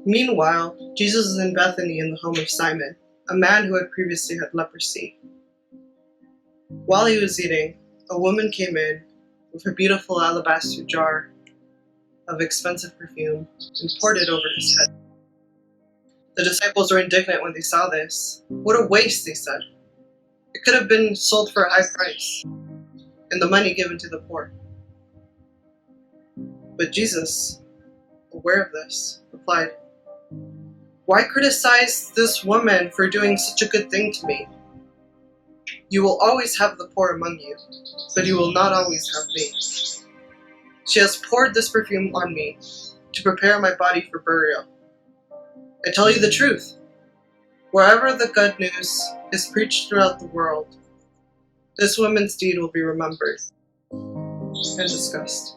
Meanwhile, Jesus is in Bethany in the home of Simon, a man who had previously had leprosy. While he was eating, a woman came in with a beautiful alabaster jar of expensive perfume and poured it over his head. The disciples were indignant when they saw this. "What a waste," they said. "It could have been sold for a high price, and the money given to the poor." But Jesus, aware of this, replied, "Why criticize this woman for doing such a good thing to me? You will always have the poor among you, but you will not always have me. She has poured this perfume on me to prepare my body for burial. I tell you the truth, wherever the good news is preached throughout the world, this woman's deed will be remembered and discussed."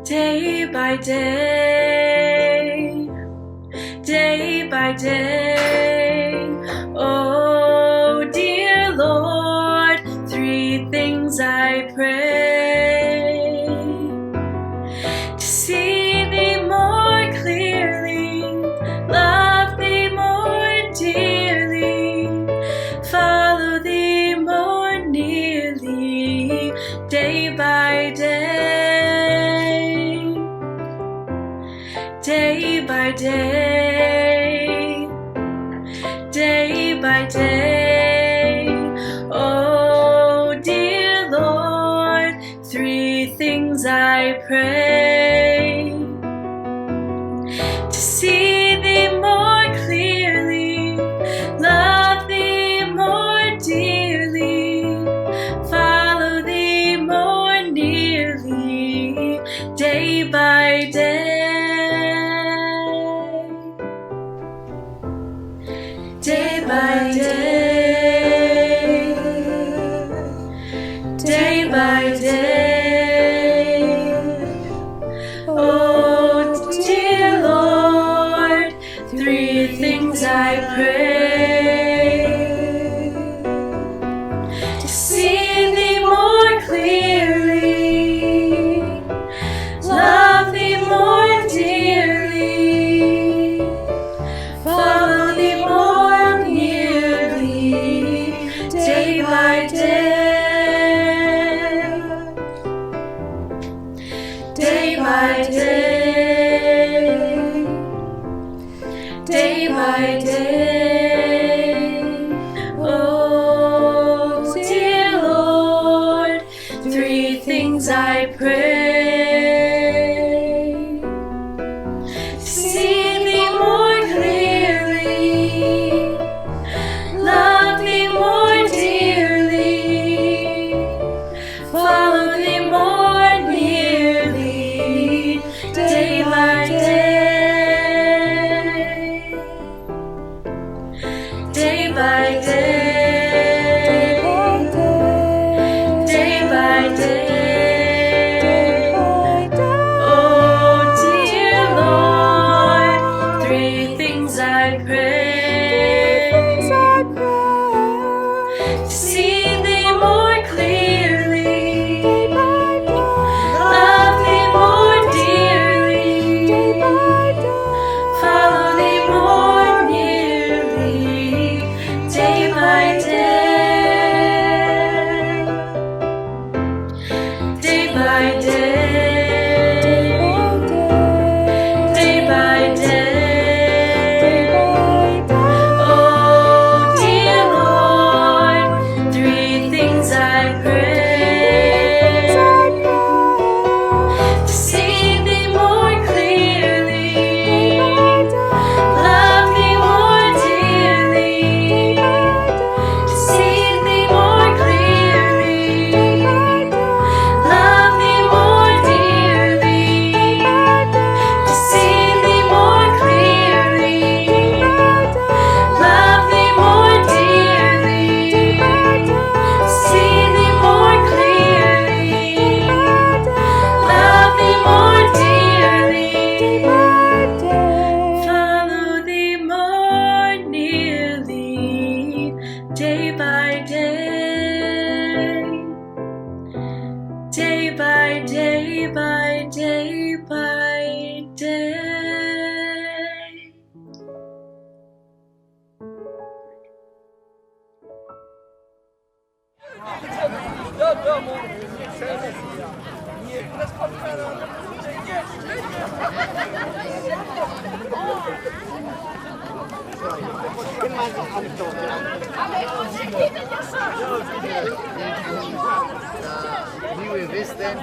Day by day, day by day, oh dear Lord, three things I pray: to see Thee more clearly, love Thee more dearly, follow Thee more nearly, day by day. Day by day, day by day, oh dear Lord, three things I pray: to see Thee more clearly, love Thee more dearly, follow Thee more nearly, day by day. Day by day, day by day, oh dear Lord, three things I pray: to see Thee more clearly, love Thee more dearly, follow Thee more nearly, day by day, day by day, day by day, oh dear Lord, three things I pray: to see Thee more clearly, love Thee more dearly, follow Thee more nearly, day by day, day by day, day by day, oh dear Lord, three things I pray: to see Thee more clearly, love Thee more dearly, follow Thee more nearly, day by day, day by day, day by day, oh dear Lord, three things I pray: to see Thee more clearly, love Thee more dearly, to see Thee more clearly, love Thee more day by day by day by day. Miły występ.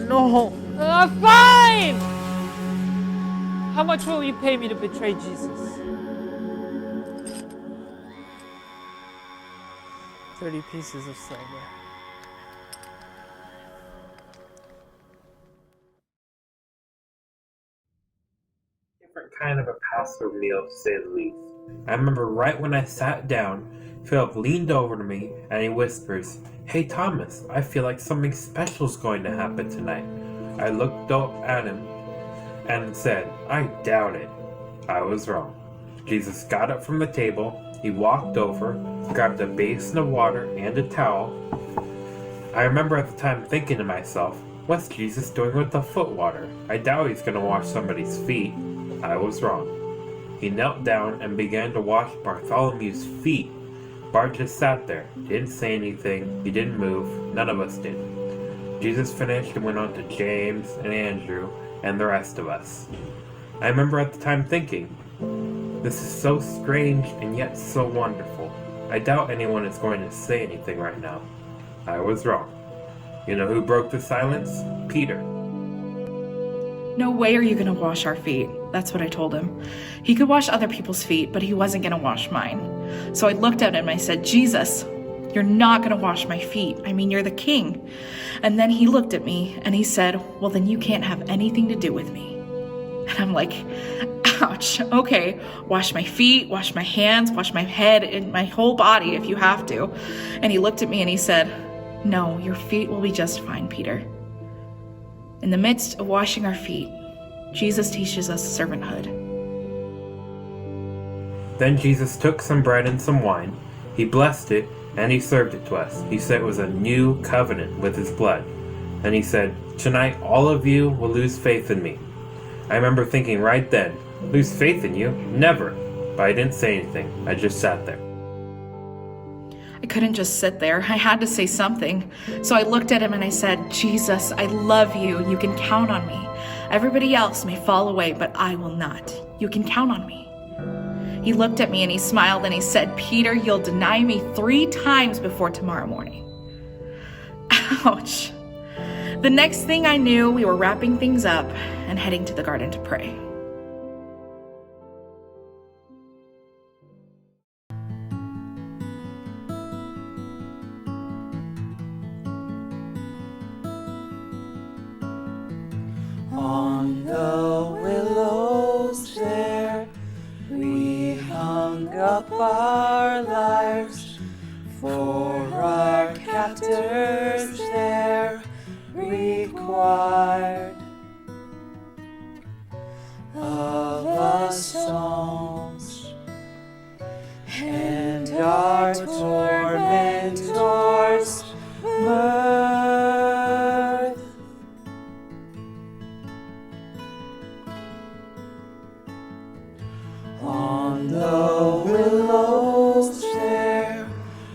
No. Fine! How much will you pay me to betray Jesus? 30 pieces of silver. Different kind of a Passover meal, to say the least. I remember right when I sat down, Philip leaned over to me and he whispers, "Hey Thomas, I feel like something special is going to happen tonight." I looked up at him and said, "I doubt it." I was wrong. Jesus got up from the table, he walked over, grabbed a basin of water and a towel. I remember at the time thinking to myself, what's Jesus doing with the foot water? I doubt he's going to wash somebody's feet. I was wrong. He knelt down and began to wash Bartholomew's feet. Bart just sat there, didn't say anything, he didn't move, none of us did. Jesus finished and went on to James and Andrew and the rest of us. I remember at the time thinking, this is so strange and yet so wonderful. I doubt anyone is going to say anything right now. I was wrong. You know who broke the silence? Peter. No way are you going to wash our feet. That's what I told him. He could wash other people's feet, but he wasn't going to wash mine. So I looked at him and I said, Jesus, you're not going to wash my feet. I mean, you're the king. And then he looked at me and he said, well, then you can't have anything to do with me. And I'm like, ouch. Okay, wash my feet, wash my hands, wash my head and my whole body if you have to. And he looked at me and he said, no, your feet will be just fine, Peter. In the midst of washing our feet, Jesus teaches us servanthood. Then Jesus took some bread and some wine. He blessed it, and he served it to us. He said it was a new covenant with his blood. And he said, tonight all of you will lose faith in me. I remember thinking right then, lose faith in you? Never. But I didn't say anything. I just sat there. I couldn't just sit there. I had to say something. So I looked at him and I said, Jesus, I love you. You can count on me. Everybody else may fall away, but I will not. You can count on me. He looked at me and he smiled and he said, Peter, you'll deny me 3 times before tomorrow morning. Ouch. The next thing I knew, we were wrapping things up and heading to the garden to pray. On the willows there, we hung up our lyres, for our captors there required of us. us songs, and our tormentors mirth. On the willows there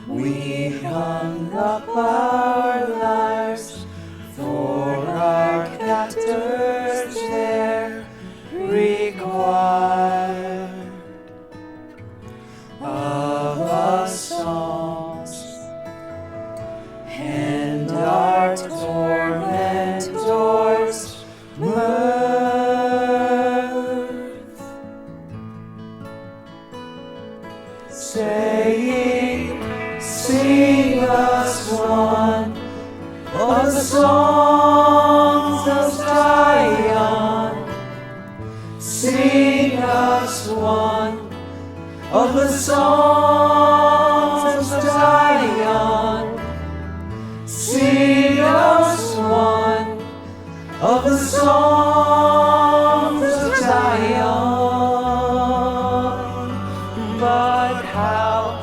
we hung up our lyres, for our captors there required of us songs, and our tormentors mirth, saying, sing us one of the songs of Zion, sing us one of the songs of Zion, sing us one of the songs of Zion. But how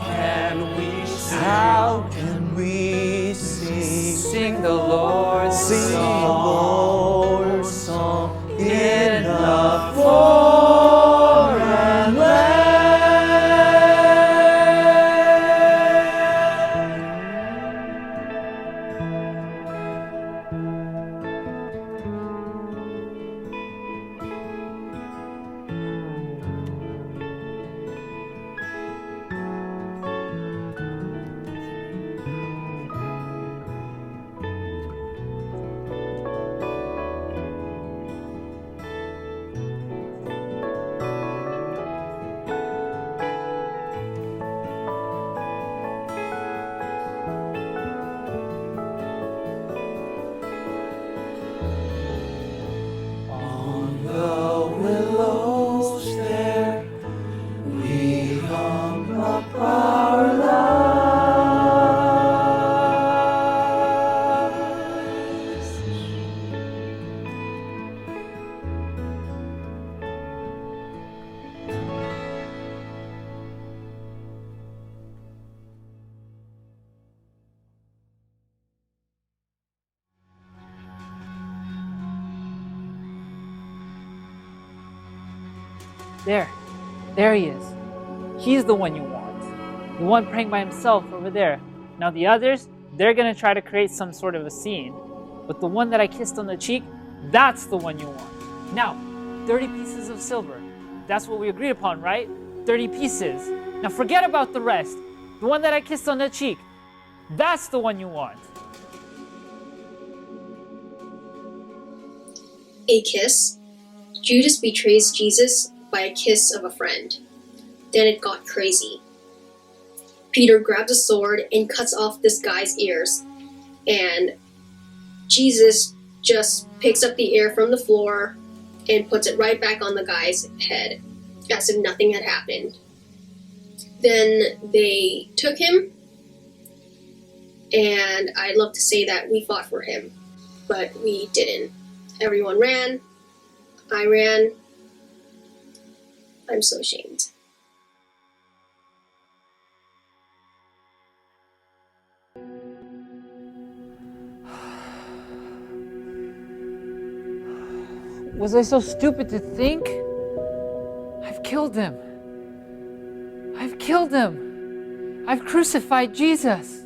can we sing the Lord's song in a foreign land? On the willows there we hung up our lives. There he is. He's the one you want. The one praying by himself over there. Now the others, they're gonna try to create some sort of a scene. But the one that I kissed on the cheek, that's the one you want. Now, 30 pieces of silver. That's what we agreed upon, right? 30 pieces. Now forget about the rest. The one that I kissed on the cheek, that's the one you want. A kiss? Judas betrays Jesus by a kiss of a friend. Then it got crazy. Peter grabs a sword and cuts off this guy's ears, and Jesus just picks up the ear from the floor and puts it right back on the guy's head, as if nothing had happened. Then they took him, and I'd love to say that we fought for him, but we didn't. Everyone ran. I ran. I'm so ashamed. Was I so stupid to think? I've killed him. I've killed him. I've crucified Jesus.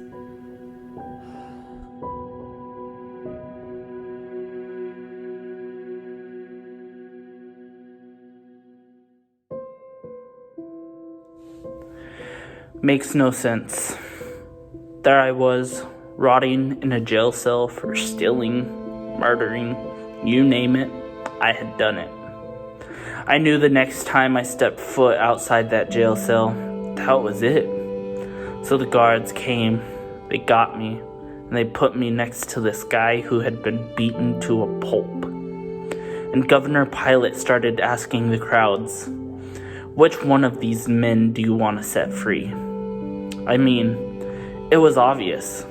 Makes no sense. There I was, rotting in a jail cell for stealing, murdering, you name it, I had done it. I knew the next time I stepped foot outside that jail cell, that was it. So the guards came, they got me, and they put me next to this guy who had been beaten to a pulp. And Governor Pilate started asking the crowds, which one of these men do you want to set free? I mean, it was obvious.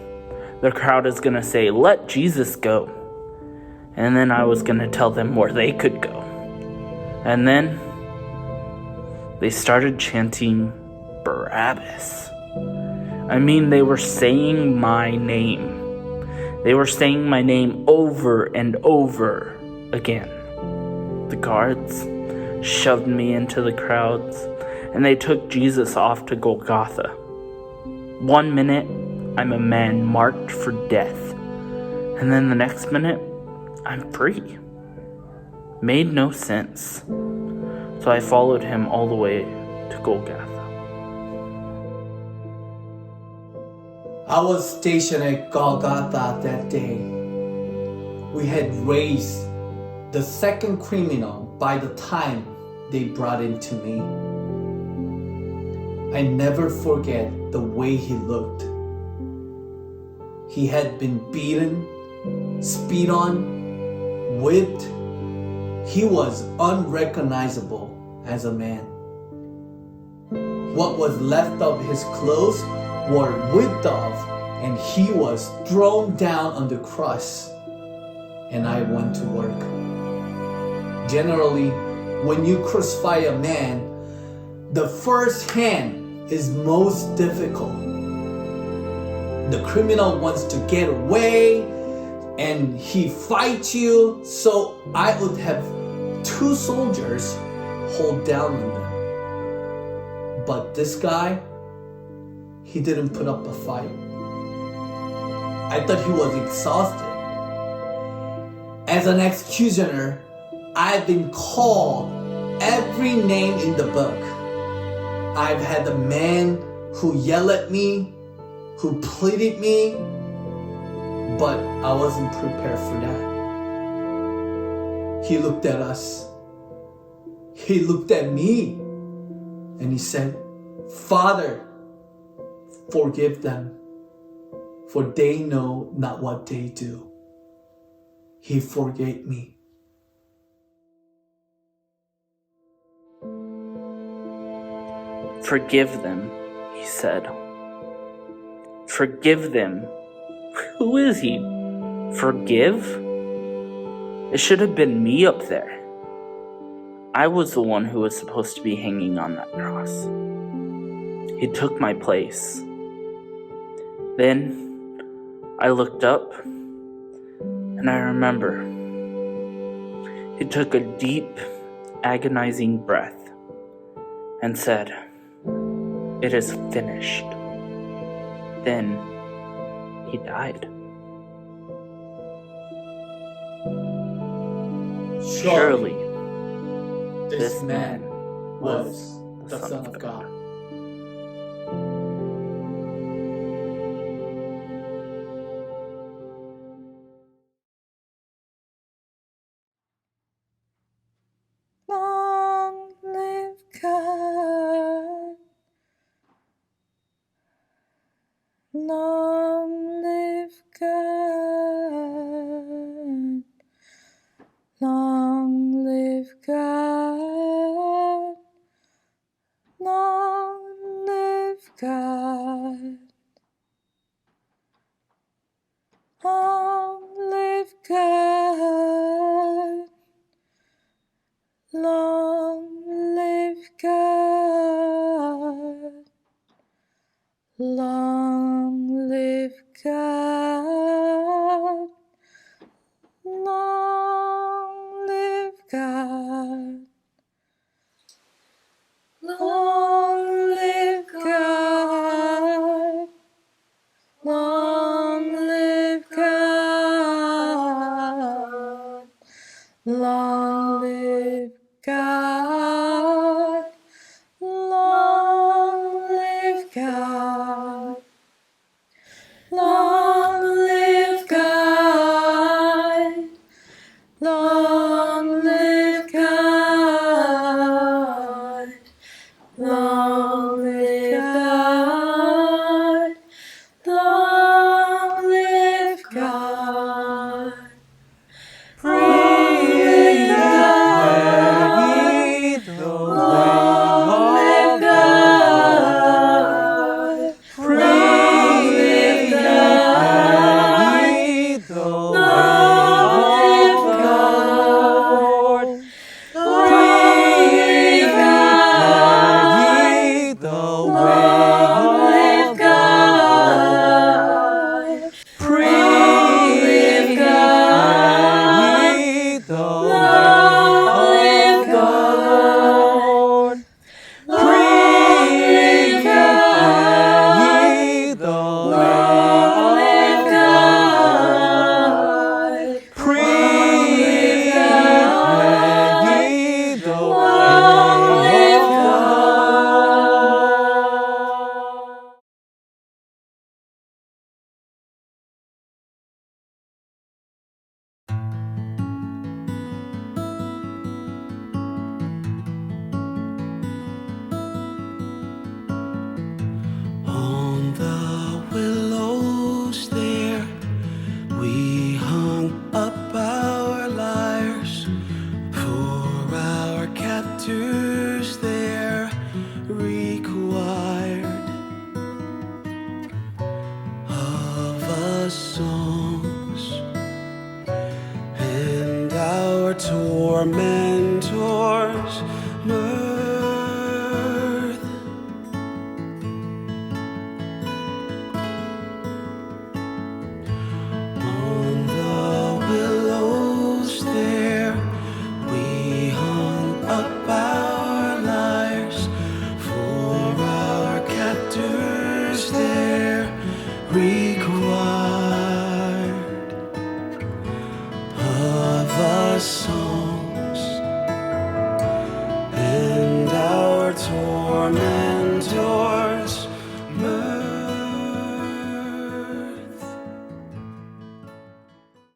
The crowd is gonna say, let Jesus go. And then I was gonna tell them where they could go. And then they started chanting Barabbas. I mean, they were saying my name. They were saying my name over and over again. The guards shoved me into the crowds, and they took Jesus off to Golgotha. 1 minute, I'm a man marked for death, and then the next minute, I'm free. Made no sense. So I followed him all the way to Golgotha. I was stationed at Golgotha that day. We had raised the second criminal by the time they brought him to me. I never forget the way he looked. He had been beaten, spit on, whipped. He was unrecognizable as a man. What was left of his clothes were ripped off, and he was thrown down on the cross, and I went to work. Generally, when you crucify a man, the first hand is most difficult. The criminal wants to get away, and he fights you, so I would have 2 soldiers hold down on them. But this guy, he didn't put up a fight. I thought he was exhausted. As an executioner, I've been called every name in the book. I've had a man who yelled at me, who pleaded me, but I wasn't prepared for that. He looked at us. He looked at me, and he said, "Father, forgive them, for they know not what they do." He forgave me. Forgive them, he said. Forgive them. Who is he? Forgive? It should have been me up there. I was the one who was supposed to be hanging on that cross. He took my place. Then I looked up, and I remember he took a deep, agonizing breath and said, "It is finished." Then he died. Surely this man was the Son of God. Long live God. Long live God. Long live God. Long live God. Long live God. Long live God. Long live God. Long live God. Long live God. Long live God. Long live God. Long live God. tormentor.